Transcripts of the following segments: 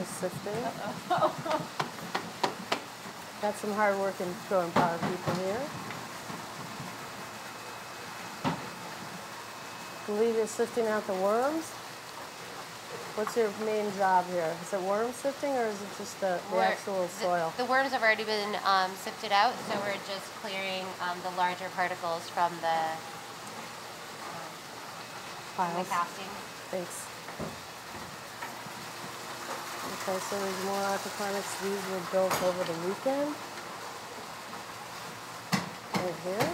sifting. Got some hard-working growing power people here. I believe you're sifting out the worms. What's your main job here? Is it worm sifting or is it just the actual soil? The worms have already been sifted out, so we're just clearing the larger particles from the casting. Thanks. Okay, so there's more aquaponics. These were built over the weekend. Right here.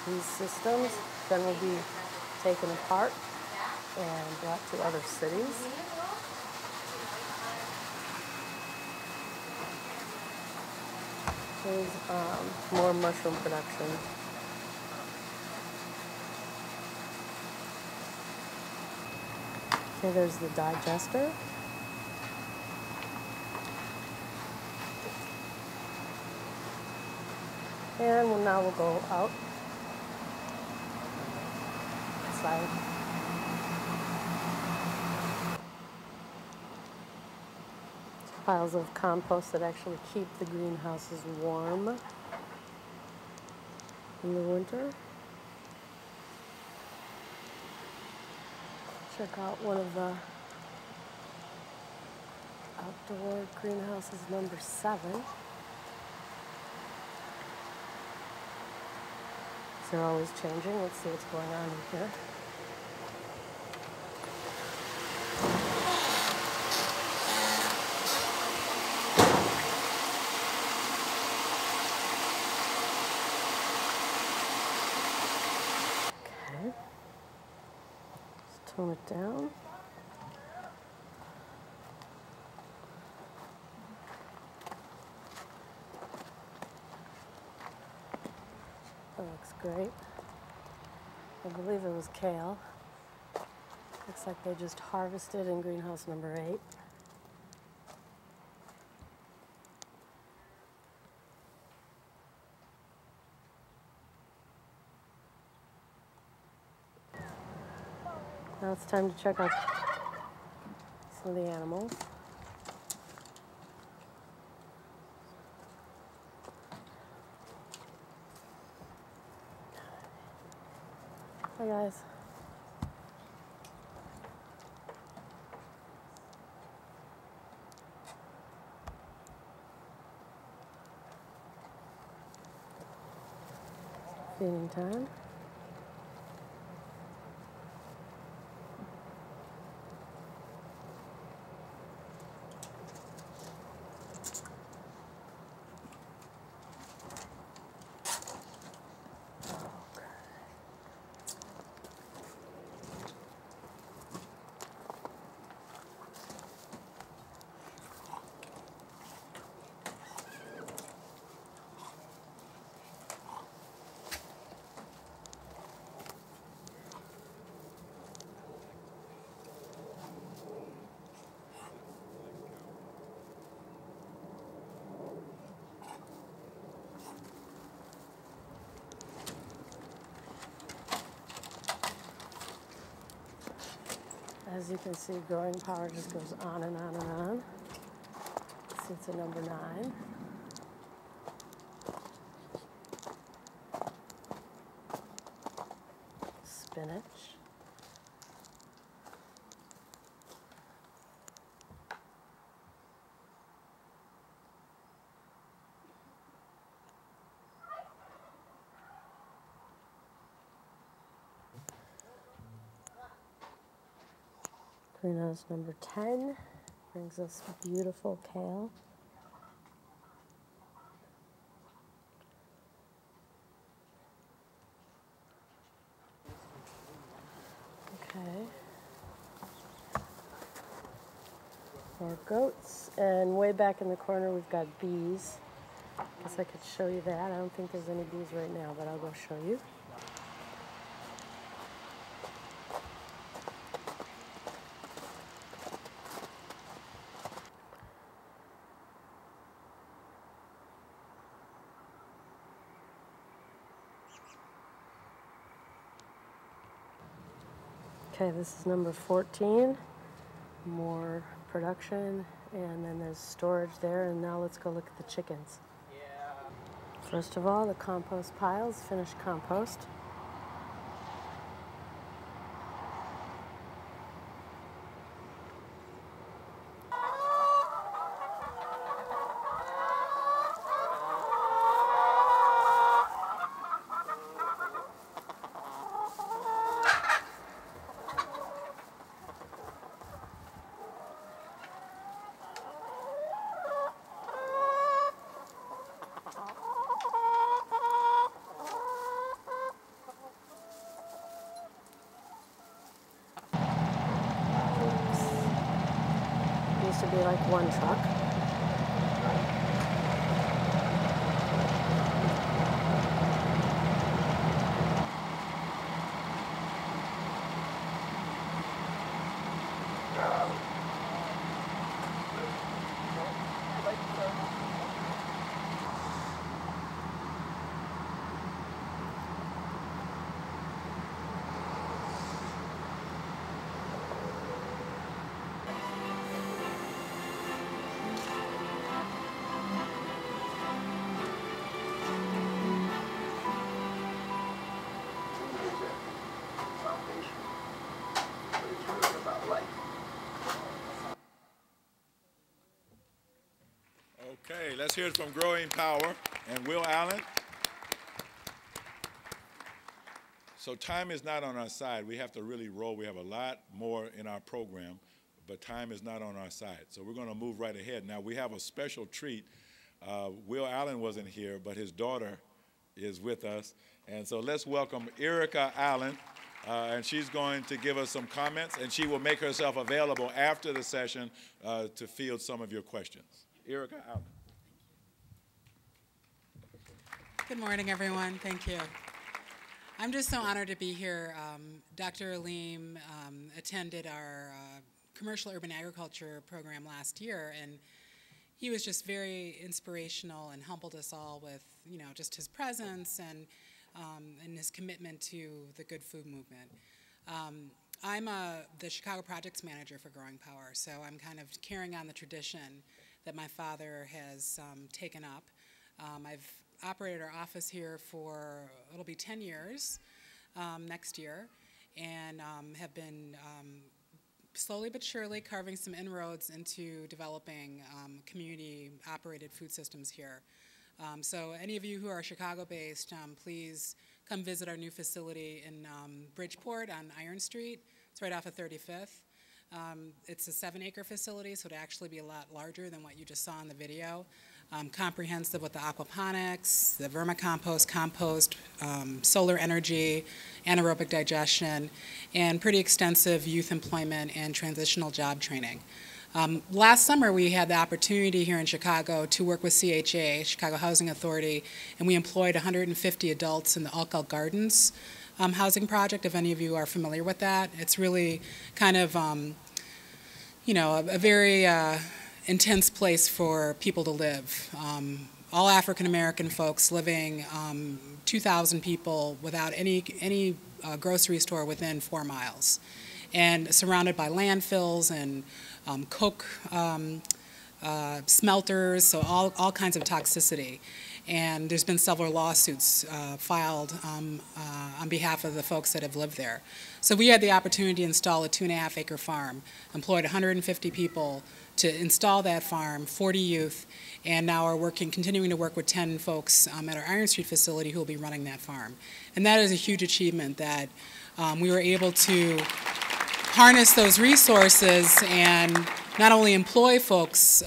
These systems then will be taken apart and brought to other cities. Here's more mushroom production. Okay, there's the digester. And now we'll go out. Outside. Piles of compost that actually keep the greenhouses warm in the winter. Check out one of the outdoor greenhouses, number 7. They're always changing. Let's see what's going on in here. Okay. Let's tone it down. That looks great. I believe it was kale. Looks like they just harvested in greenhouse number 8. Now it's time to check out some of the animals. Hi guys. Feeding time. As you can see, growing power just goes on and on and on. See, it's a number 9. Spinach. Greenhouse number 10 brings us beautiful kale. Okay. More goats, and way back in the corner we've got bees. Guess I could show you that. I don't think there's any bees right now, but I'll go show you. Okay, this is number 14. more production, and then there's storage there, and now let's go look at the chickens. First of all, the compost piles, finished compost. Used to be like one truck. Okay, let's hear it from Growing Power and Will Allen. So time is not on our side. We have to really roll. We have a lot more in our program, but time is not on our side. So we're going to move right ahead. Now, we have a special treat. Will Allen wasn't here, but his daughter is with us. And so let's welcome Erica Allen, and she's going to give us some comments, and she will make herself available after the session to field some of your questions. Erica Allen. Good morning, everyone. Thank you. I'm just so honored to be here. Dr. Aleem attended our commercial urban agriculture program last year, and he was just very inspirational and humbled us all with, you know, just his presence and his commitment to the good food movement. I'm the Chicago Projects Manager for Growing Power, so I'm kind of carrying on the tradition that my father has taken up. I've operated our office here for, it'll be 10 years next year, and have been slowly but surely carving some inroads into developing community-operated food systems here. So any of you who are Chicago-based, please come visit our new facility in Bridgeport on Iron Street. It's right off of 35th. It's a 7-acre facility, so it'll actually be a lot larger than what you just saw in the video. Comprehensive with the aquaponics, the vermicompost, compost, solar energy, anaerobic digestion, and pretty extensive youth employment and transitional job training. Last summer, we had the opportunity here in Chicago to work with CHA, Chicago Housing Authority, and we employed 150 adults in the Alcal Gardens housing project, if any of you are familiar with that. It's really kind of, you know, a very intense place for people to live. All African American folks living, 2,000 people without any grocery store within 4 miles, and surrounded by landfills and coke smelters, so all kinds of toxicity. And there's been several lawsuits filed on behalf of the folks that have lived there. So we had the opportunity to install a 2.5-acre farm, employed 150 people to install that farm, 40 youth, and now are continuing to work with 10 folks at our Iron Street facility who will be running that farm. And that is a huge achievement that we were able to harness those resources and not only employ folks,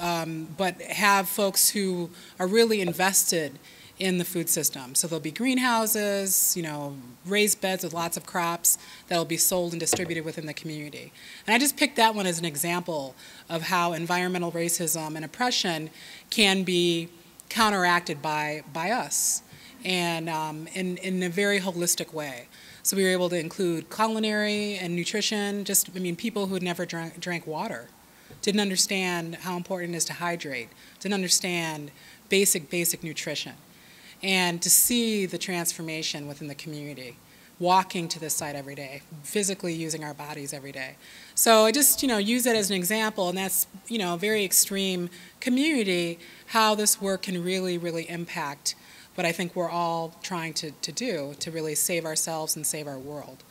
but have folks who are really invested in the food system. So there'll be greenhouses, you know, raised beds with lots of crops that will be sold and distributed within the community. And I just picked that one as an example of how environmental racism and oppression can be counteracted by us, and in a very holistic way. So we were able to include culinary and nutrition, people who had never drank water, didn't understand how important it is to hydrate, didn't understand basic nutrition. And to see the transformation within the community walking to this site every day, physically using our bodies every day. So I just, use that as an example, and that's, a very extreme community, how this work can really, really impact what I think we're all trying to do to really save ourselves and save our world.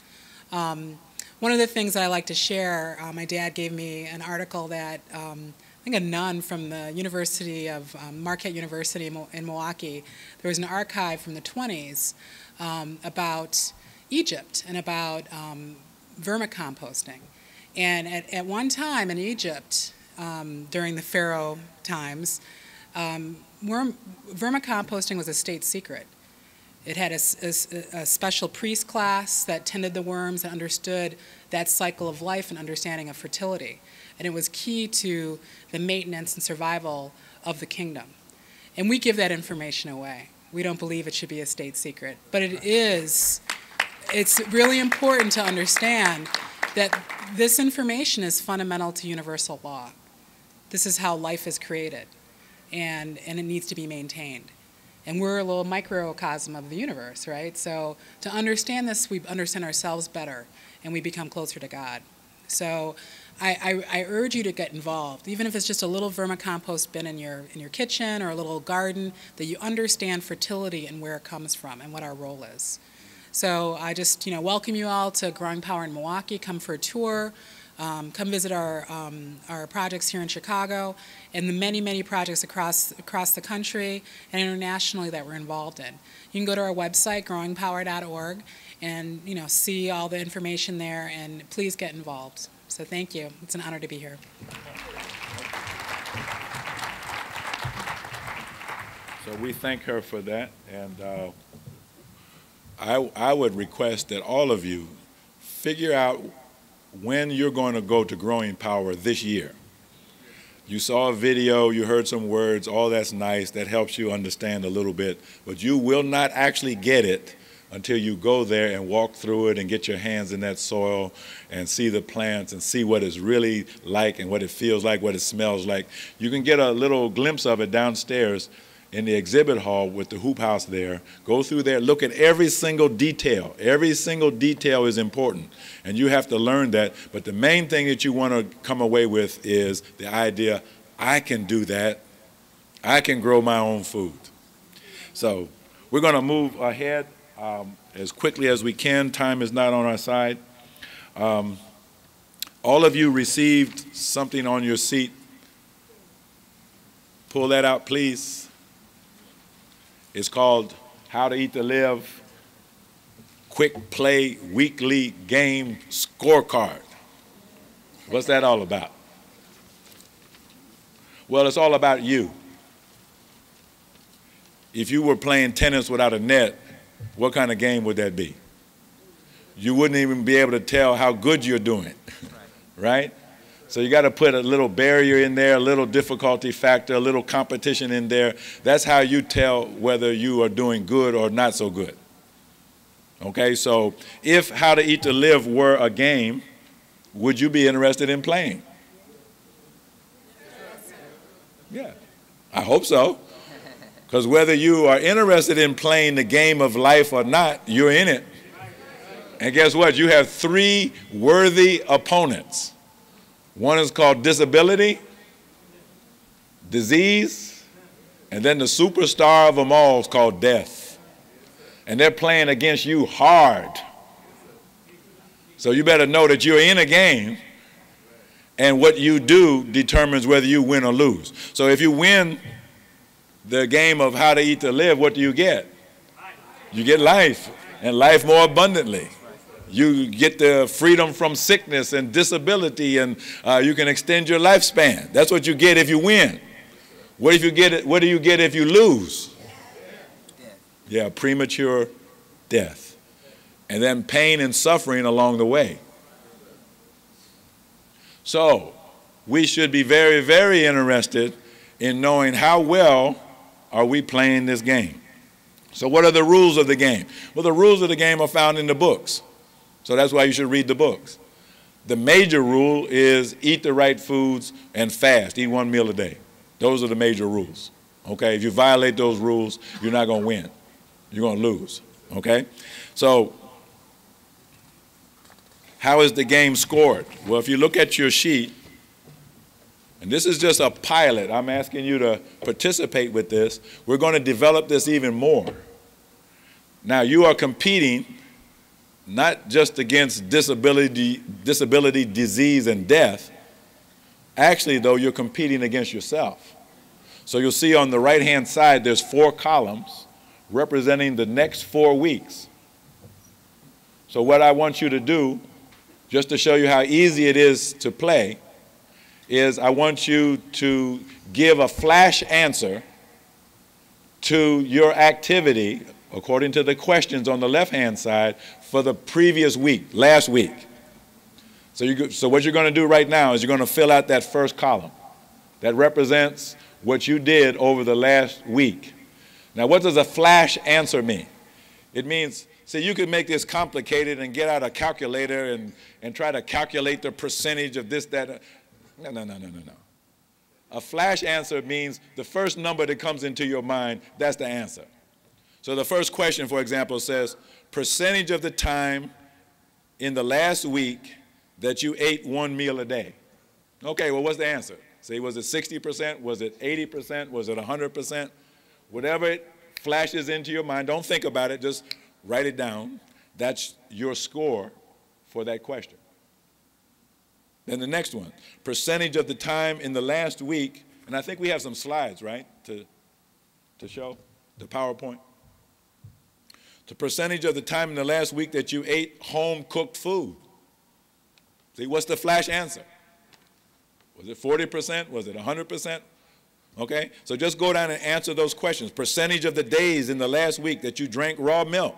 One of the things that I like to share, my dad gave me an article that I think a nun from the University of Marquette University in Milwaukee, there was an archive from the 20s about Egypt and about vermicomposting. And at one time in Egypt, during the Pharaoh times, vermicomposting was a state secret. It had a special priest class that tended the worms and understood that cycle of life and understanding of fertility. And it was key to the maintenance and survival of the kingdom. And we give that information away. We don't believe it should be a state secret. But it's really important to understand that this information is fundamental to universal law. This is how life is created, and it needs to be maintained. And we're a little microcosm of the universe, right? So to understand this, we understand ourselves better, and we become closer to God. So I urge you to get involved, even if it's just a little vermicompost bin in your kitchen or a little garden, that you understand fertility and where it comes from and what our role is. So I just welcome you all to Growing Power in Milwaukee. Come for a tour. Come visit our projects here in Chicago and the many, many projects across the country and internationally that we're involved in. You can go to our website, growingpower.org, and see all the information there, and please get involved. So thank you. It's an honor to be here. So we thank her for that, and I would request that all of you figure out when you're going to go to Growing Power this year. You saw a video, you heard some words, all that's nice, that helps you understand a little bit, but you will not actually get it until you go there and walk through it and get your hands in that soil and see the plants and see what it's really like and what it feels like, what it smells like. You can get a little glimpse of it downstairs in the exhibit hall with the hoop house there. Go through there, look at every single detail. Every single detail is important, and you have to learn that. But the main thing that you want to come away with is the idea, I can do that. I can grow my own food. So we're going to move ahead as quickly as we can. Time is not on our side. All of you received something on your seat. Pull that out, please. It's called How to Eat to Live Quick Play Weekly Game Scorecard. What's that all about? Well, it's all about you. If you were playing tennis without a net, what kind of game would that be? You wouldn't even be able to tell how good you're doing, right? So you got to put a little barrier in there, a little difficulty factor, a little competition in there. That's how you tell whether you are doing good or not so good. Okay, so if How to Eat to Live were a game, would you be interested in playing? Yeah, I hope so. Because whether you are interested in playing the game of life or not, you're in it. And guess what? You have 3 worthy opponents. One is called disability, disease, and then the superstar of them all is called death. And they're playing against you hard. So you better know that you're in a game, and what you do determines whether you win or lose. So if you win the game of How to Eat to Live, what do you get? You get life, and life more abundantly. You get the freedom from sickness and disability, and you can extend your lifespan. That's what you get if you win. What do you get if you lose? Yeah, premature death. And then pain and suffering along the way. So we should be very, very interested in knowing how well are we playing this game. So what are the rules of the game? Well, the rules of the game are found in the books. So that's why you should read the books. The major rule is eat the right foods and fast. Eat 1 meal a day. Those are the major rules. Okay? If you violate those rules, you're not going to win. You're going to lose. Okay? So How is the game scored? Well, if you look at your sheet, and this is just a pilot, I'm asking you to participate with this. We're going to develop this even more. Now, you are competing not just against disability, disease, and death. Actually, though, you're competing against yourself. So you'll see on the right-hand side, there's 4 columns representing the next 4 weeks. So what I want you to do, just to show you how easy it is to play, is I want you to give a flash answer to your activity according to the questions on the left-hand side for the previous week, last week. So what you're going to do right now is you're going to fill out that first column. That represents what you did over the last week. Now, what does a flash answer mean? It means, see, you could make this complicated and get out a calculator and try to calculate the percentage of this, that. No. A flash answer means the first number that comes into your mind, that's the answer. So the first question, for example, says, percentage of the time in the last week that you ate 1 meal a day. Okay, well, what's the answer? See, was it 60%? Was it 80%? Was it 100%? Whatever it flashes into your mind, don't think about it, just write it down. That's your score for that question. Then the next one, percentage of the time in the last week, and I think we have some slides, right, to show the PowerPoint. The percentage of the time in the last week that you ate home-cooked food. See, what's the flash answer? Was it 40%? Was it 100%? Okay, so just go down and answer those questions. Percentage of the days in the last week that you drank raw milk.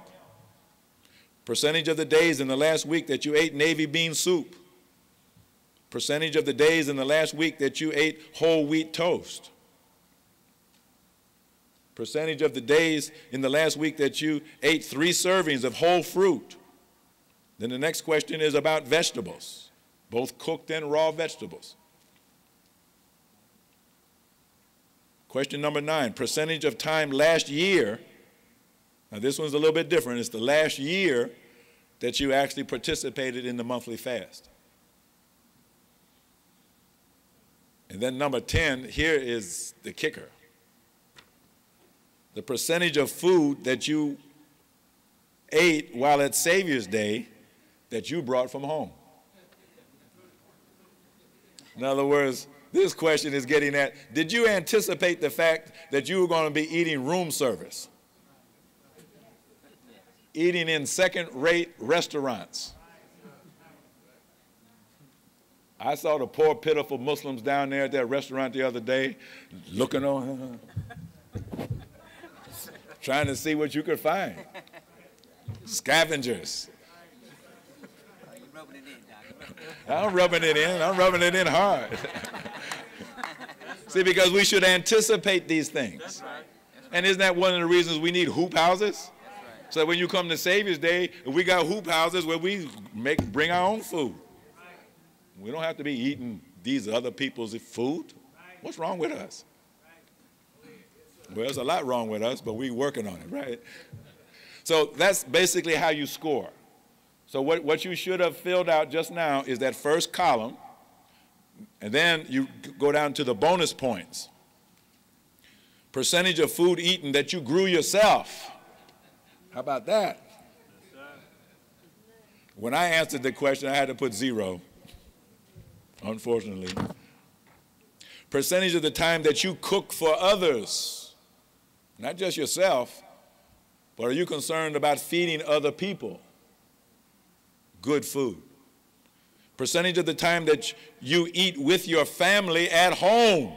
Percentage of the days in the last week that you ate navy bean soup. Percentage of the days in the last week that you ate whole wheat toast. Percentage of the days in the last week that you ate 3 servings of whole fruit. Then the next question is about vegetables, both cooked and raw vegetables. Question number 9, percentage of time last year. Now this one's a little bit different. It's the last year that you actually participated in the monthly fast. And then number 10, here is the kicker. The percentage of food that you ate while at Saviours Day that you brought from home. In other words, this question is getting at, did you anticipate the fact that you were going to be eating room service? Eating in second-rate restaurants. I saw the poor, pitiful Muslims down there at that restaurant the other day, looking on, trying to see what you could find. Scavengers. I'm rubbing it in. I'm rubbing it in hard. See, because we should anticipate these things. And isn't that one of the reasons we need hoop houses? So when you come to Saviours Day, we got hoop houses where we bring our own food. We don't have to be eating these other people's food. What's wrong with us? Well, there's a lot wrong with us, but we're working on it, right? So that's basically how you score. So what you should have filled out just now is that first column, and then you go down to the bonus points. Percentage of food eaten that you grew yourself. How about that? When I answered the question, I had to put 0. Unfortunately. Percentage of the time that you cook for others, not just yourself, but are you concerned about feeding other people good food? Percentage of the time that you eat with your family at home.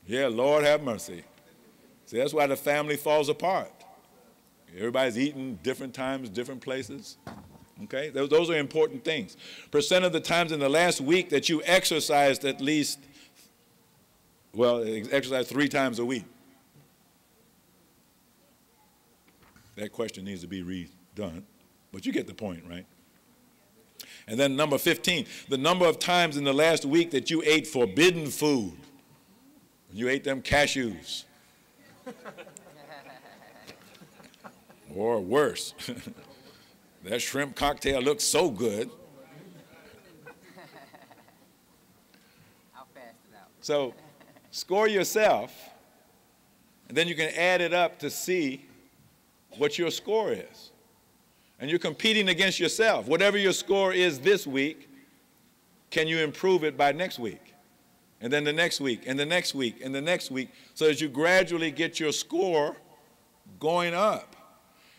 Yeah, Lord have mercy. See, that's why the family falls apart. Everybody's eating different times, different places. Okay, those are important things. Percent of the times in the last week that you exercised at least, well, exercise 3 times a week. That question needs to be redone, but you get the point, right? And then number 15, the number of times in the last week that you ate forbidden food. You ate them cashews. Or worse. That shrimp cocktail looks so good. I'll fast it out. So score yourself, and then you can add it up to see what your score is. And you're competing against yourself. Whatever your score is this week, can you improve it by next week? And then the next week, and the next week, and the next week, so as you gradually get your score going up.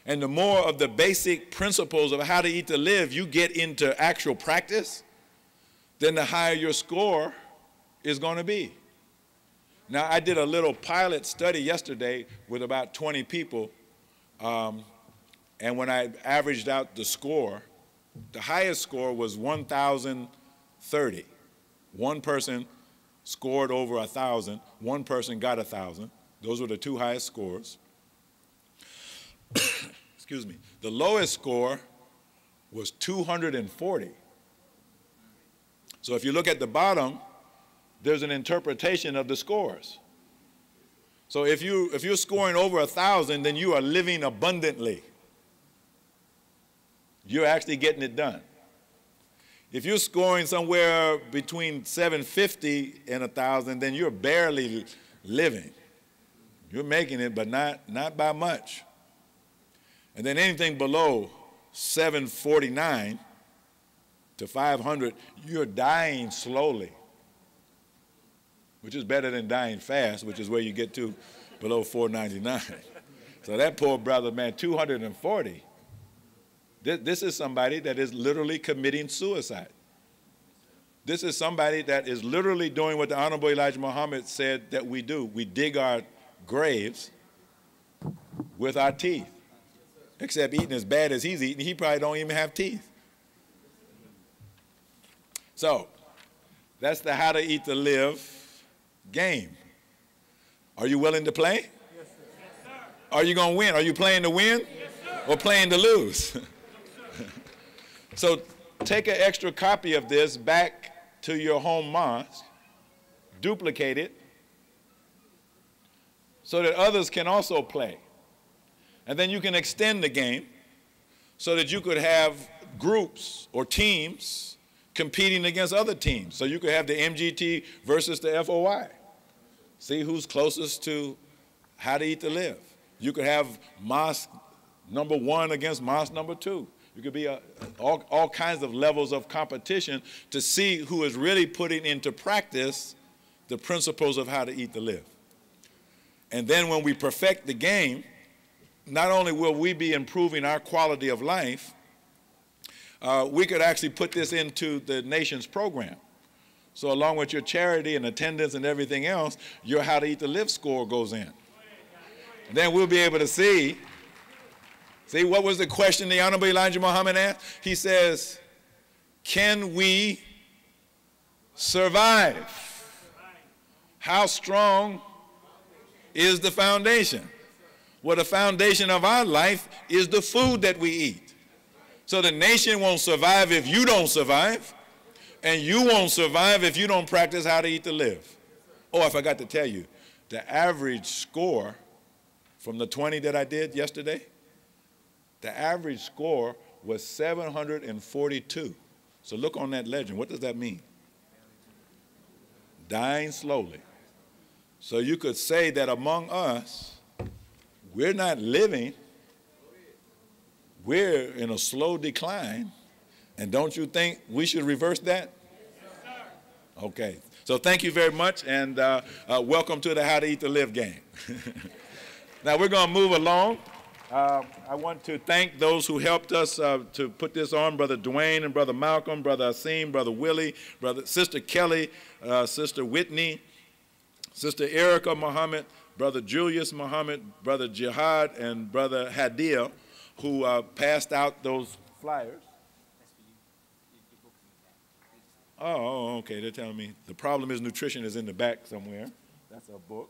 And the more of the basic principles of how to eat to live you get into actual practice, then the higher your score is going to be. Now, I did a little pilot study yesterday with about 20 people, and when I averaged out the score, the highest score was 1,030. One person scored over 1,000. One person got 1,000. Those were the two highest scores. Excuse me. The lowest score was 240. So if you look at the bottom, there's an interpretation of the scores. So if you're scoring over 1,000, then you are living abundantly. You're actually getting it done. If you're scoring somewhere between 750 and 1,000, then you're barely living. You're making it, but not by much. And then anything below 749 to 500, you're dying slowly, which is better than dying fast, which is where you get to below 499. So that poor brother, man, 240. This is somebody that is literally committing suicide. This is somebody that is literally doing what the Honorable Elijah Muhammad said that we do. We dig our graves with our teeth. Except eating as bad as he's eating, he probably don't even have teeth. So, that's the how to eat to live game. Are you willing to play? Yes, sir. Are you going to win? Are you playing to win? Yes, sir. Or playing to lose? So take an extra copy of this back to your home mosque, duplicate it, so that others can also play. And then you can extend the game so that you could have groups or teams competing against other teams. So you could have the MGT versus the FOI. See who's closest to how to eat to live. You could have mosque number 1 against mosque number 2. You could be all kinds of levels of competition to see who is really putting into practice the principles of how to eat to live. And then when we perfect the game, not only will we be improving our quality of life, we could actually put this into the nation's program. So along with your charity and attendance and everything else, your how to eat to live score goes in. And then we'll be able to see what was the question the Honorable Elijah Muhammad asked? He says, can we survive? How strong is the foundation? Well, the foundation of our life is the food that we eat. So the nation won't survive if you don't survive, and you won't survive if you don't practice how to eat to live. Oh, I forgot to tell you, the average score from the 20 that I did yesterday, the average score was 742. So look on that legend. What does that mean? Dying slowly. So you could say that among us, we're not living, we're in a slow decline, and don't you think we should reverse that? Yes, sir. Okay, so thank you very much, and welcome to the How to Eat to Live game. Now we're going to move along. I want to thank those who helped us to put this on, Brother Dwayne and Brother Malcolm, Brother Asim, Brother Willie, Sister Kelly, Sister Whitney, Sister Erica Muhammad, Brother Julius Muhammad, Brother Jihad, and Brother Hadil, who passed out those flyers. Oh, okay, they're telling me the problem is nutrition is in the back somewhere. That's a book.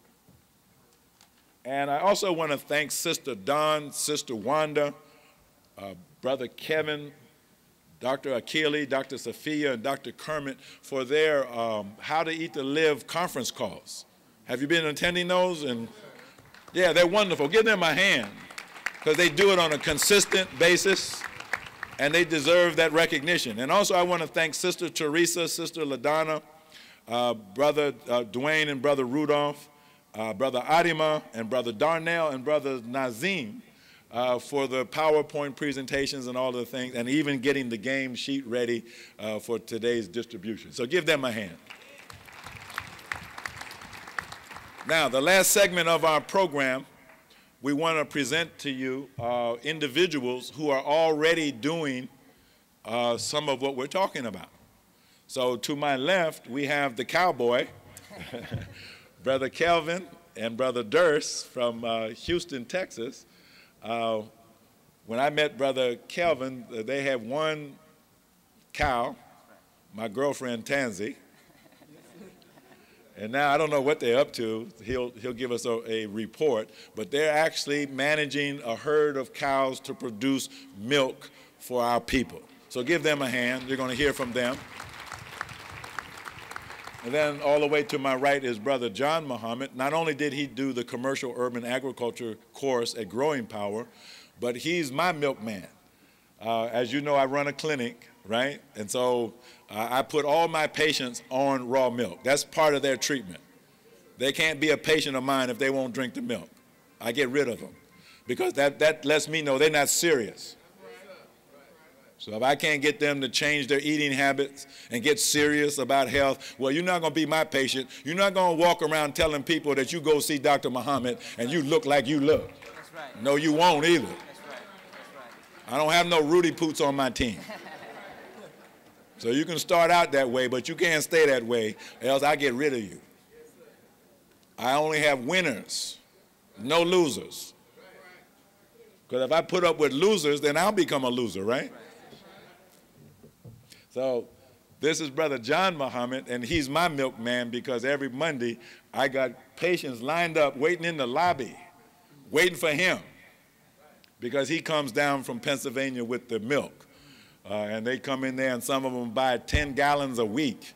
And I also want to thank Sister Dawn, Sister Wanda, Brother Kevin, Dr. Akili, Dr. Sophia, and Dr. Kermit for their How to Eat to Live conference calls. Have you been attending those? And yeah, they're wonderful. Give them a hand because they do it on a consistent basis. and they deserve that recognition. And also I want to thank Sister Teresa, Sister LaDonna, Brother Dwayne and Brother Rudolph, Brother Adima and Brother Darnell and Brother Nazim for the PowerPoint presentations and all of the things, and even getting the game sheet ready for today's distribution. So give them a hand. Now, the last segment of our program, we want to present to you individuals who are already doing some of what we're talking about. So to my left, we have the cowboy, Brother Kelvin and Brother Durst from Houston, Texas. When I met Brother Kelvin, they had one cow, my girlfriend Tansy. And now I don't know what they're up to. He'll give us a report. But they're actually managing a herd of cows to produce milk for our people. So give them a hand. You're going to hear from them. And then all the way to my right is Brother John Muhammad. Not only did he do the commercial urban agriculture course at Growing Power, but he's my milkman. As you know, I run a clinic, right? And so I put all my patients on raw milk. That's part of their treatment. They can't be a patient of mine if they won't drink the milk. I get rid of them because that lets me know they're not serious. So if I can't get them to change their eating habits and get serious about health, well, you're not going to be my patient. You're not going to walk around telling people that you go see Dr. Muhammad and you look like you look. That's right. No, you won't either. That's right. That's right. I don't have no Rudy Poots on my team. So you can start out that way, but you can't stay that way, else I get rid of you. I only have winners, no losers. Because if I put up with losers, then I'll become a loser, right? So this is Brother John Muhammad, and he's my milkman because every Monday I got patients lined up waiting in the lobby, waiting for him because he comes down from Pennsylvania with the milk. And they come in there, and some of them buy 10 gallons a week,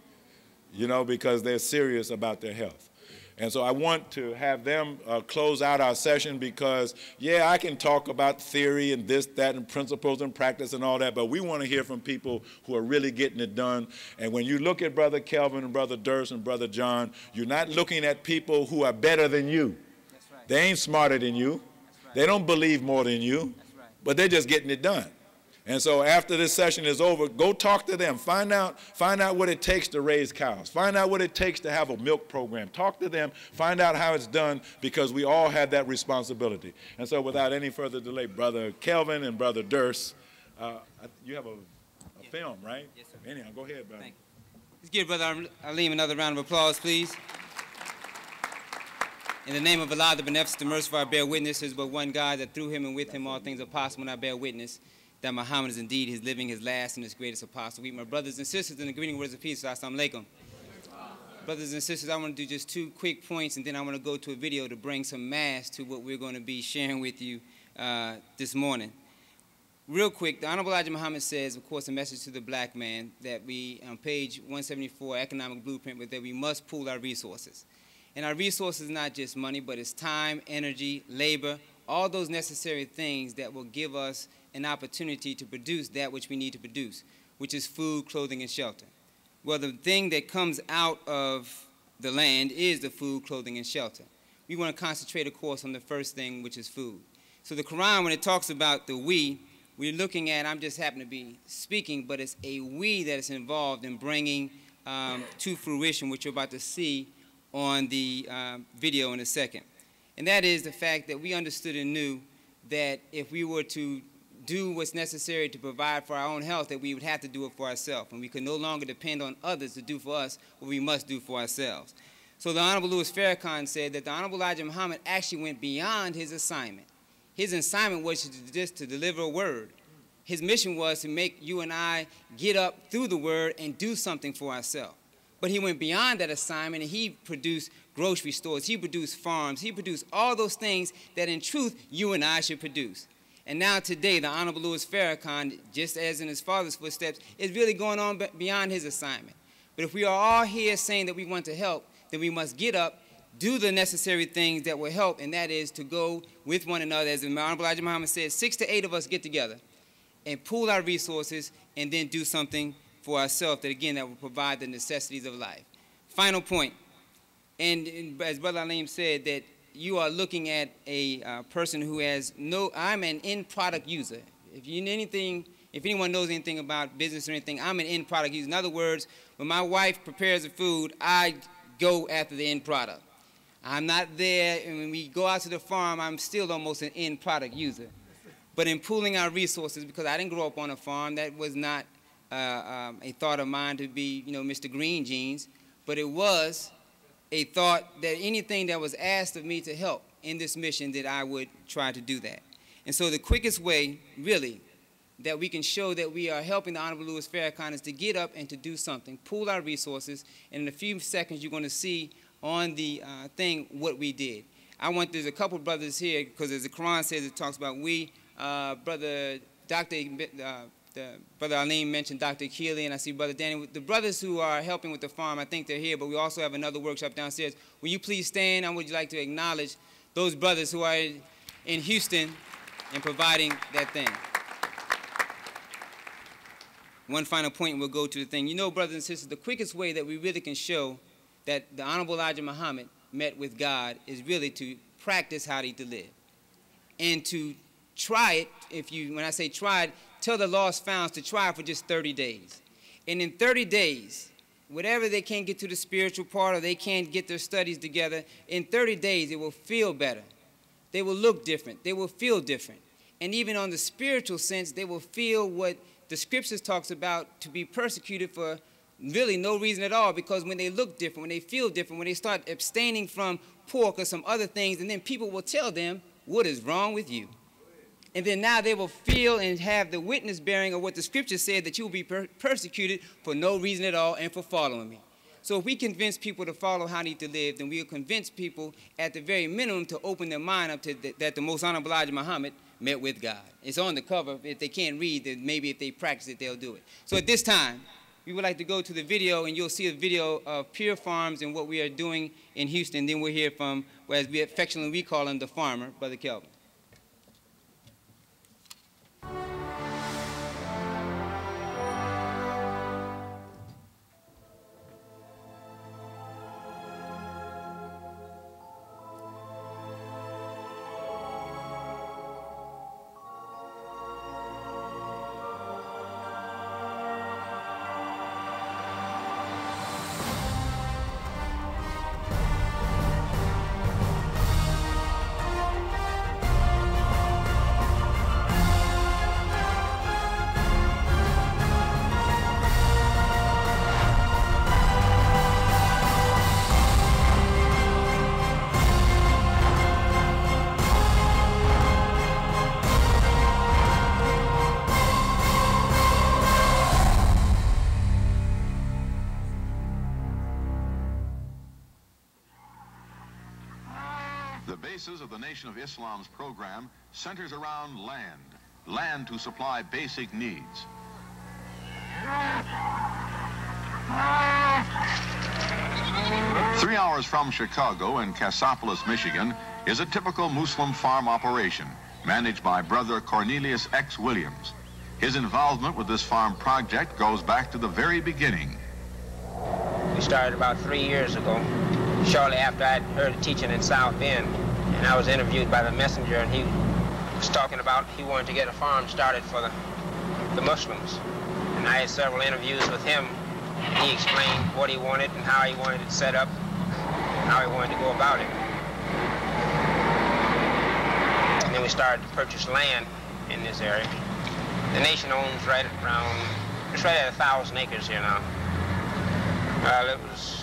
you know, because they're serious about their health. And so I want to have them close out our session because, yeah, I can talk about theory and this, that, and principles and practice and all that, but we want to hear from people who are really getting it done. And when you look at Brother Kelvin and Brother Durst and Brother John, you're not looking at people who are better than you. That's right. They ain't smarter than you. That's right. They don't believe more than you, That's right. but they're just getting it done. And so after this session is over, go talk to them. Find out what it takes to raise cows. Find out what it takes to have a milk program. Talk to them. Find out how it's done because we all have that responsibility. And so without any further delay, Brother Kelvin and Brother Durst, you have a film, right? Yes, sir. Anyhow, go ahead, brother. Thank you. Let's give Brother Aleem another round of applause, please. In the name of Allah, the beneficent, the merciful, I bear witness. There's but one God, that through him and with him all things are possible, and I bear witness that Muhammad is indeed his living, his last, and his greatest apostle. We, my brothers and sisters, in the greeting words of peace, assalamu alaikum. Brothers and sisters, I want to do just 2 quick points, and then I want to go to a video to bring some mass to what we're going to be sharing with you this morning. Real quick, the Honorable Elijah Muhammad says, of course, a message to the black man that we, on page 174, economic blueprint, but that we must pool our resources. And our resources is not just money, but it's time, energy, labor, all those necessary things that will give us an opportunity to produce that which we need to produce, which is food, clothing, and shelter. Well, the thing that comes out of the land is the food, clothing, and shelter. We want to concentrate, of course, on the first thing, which is food. So the Quran, when it talks about the we, we're looking at, I'm just happen to be speaking, but it's a we that is involved in bringing to fruition what you're about to see on the video in a second. And that is the fact that we understood and knew that if we were to do what's necessary to provide for our own health, that we would have to do it for ourselves. And we could no longer depend on others to do for us what we must do for ourselves. So the Honorable Louis Farrakhan said that the Honorable Elijah Muhammad actually went beyond his assignment. His assignment was just to deliver a word. His mission was to make you and I get up through the word and do something for ourselves. But he went beyond that assignment, and he produced grocery stores, he produced farms, he produced all those things that in truth you and I should produce. And now today, the Honorable Louis Farrakhan, just as in his father's footsteps, is really going on beyond his assignment. But if we are all here saying that we want to help, then we must get up, do the necessary things that will help, and that is to go with one another. As the Honorable Elijah Muhammad said, 6 to 8 of us get together, and pool our resources and then do something for ourselves that, again, that will provide the necessities of life. Final point, and as Brother Aleem said, that you are looking at a person who has I'm an end product user. If anyone knows anything about business or anything, I'm an end product user. In other words, when my wife prepares the food, I go after the end product. I'm not there, and when we go out to the farm, I'm still almost an end product user. But in pooling our resources, because I didn't grow up on a farm, that was not a thought of mine to be, Mr. Green Jeans, but it was a thought that anything that was asked of me to help in this mission, that I would try to do that. And so the quickest way, really, that we can show that we are helping the Honorable Louis Farrakhan is to get up and to do something, pool our resources, and in a few seconds you're going to see on the thing what we did. There's a couple brothers here, because as the Quran says, it talks about Brother Aleem mentioned Dr. Keeley, and I see Brother Danny. The brothers who are helping with the farm, I think they're here, but we also have another workshop downstairs. Will you please stand? I would like to acknowledge those brothers who are in Houston and providing that thing. One final point, and we'll go to the thing. Brothers and sisters, the quickest way that we really can show that the Honorable Elijah Muhammad met with God is really to practice how to live. And to try it, when I say try it, tell the lost founds to try it for just 30 days. And in 30 days, whatever they can't get to the spiritual part or they can't get their studies together, in 30 days it will feel better. They will look different. They will feel different. And even on the spiritual sense, they will feel what the scriptures talks about, to be persecuted for really no reason at all, because when they look different, when they feel different, when they start abstaining from pork or some other things, and then people will tell them, what is wrong with you? And then now they will feel and have the witness bearing of what the scripture said, that you will be persecuted for no reason at all and for following me. So if we convince people to follow how I need to live, then we'll convince people at the very minimum to open their mind up to that the Most Honorable Elijah Muhammad met with God. It's on the cover. If they can't read, then maybe if they practice it, they'll do it. So at this time, we would like to go to the video, and you'll see a video of Pure Farms and what we are doing in Houston. Then we'll hear from, as we affectionately call him, the farmer, Brother Kelvin. The basis of the Nation of Islam's program centers around land to supply basic needs. 3 hours from Chicago in Cassopolis, Michigan, is a typical Muslim farm operation managed by Brother Cornelius X. Williams. His involvement with this farm project goes back to the very beginning. We started about 3 years ago, shortly after I'd heard teaching in South Bend, and I was interviewed by the messenger, and he was talking about he wanted to get a farm started for the Muslims. And I had several interviews with him. He explained what he wanted and how he wanted it set up, and how he wanted to go about it. And then we started to purchase land in this area. The nation owns right at 1,000 acres here now. Well, it was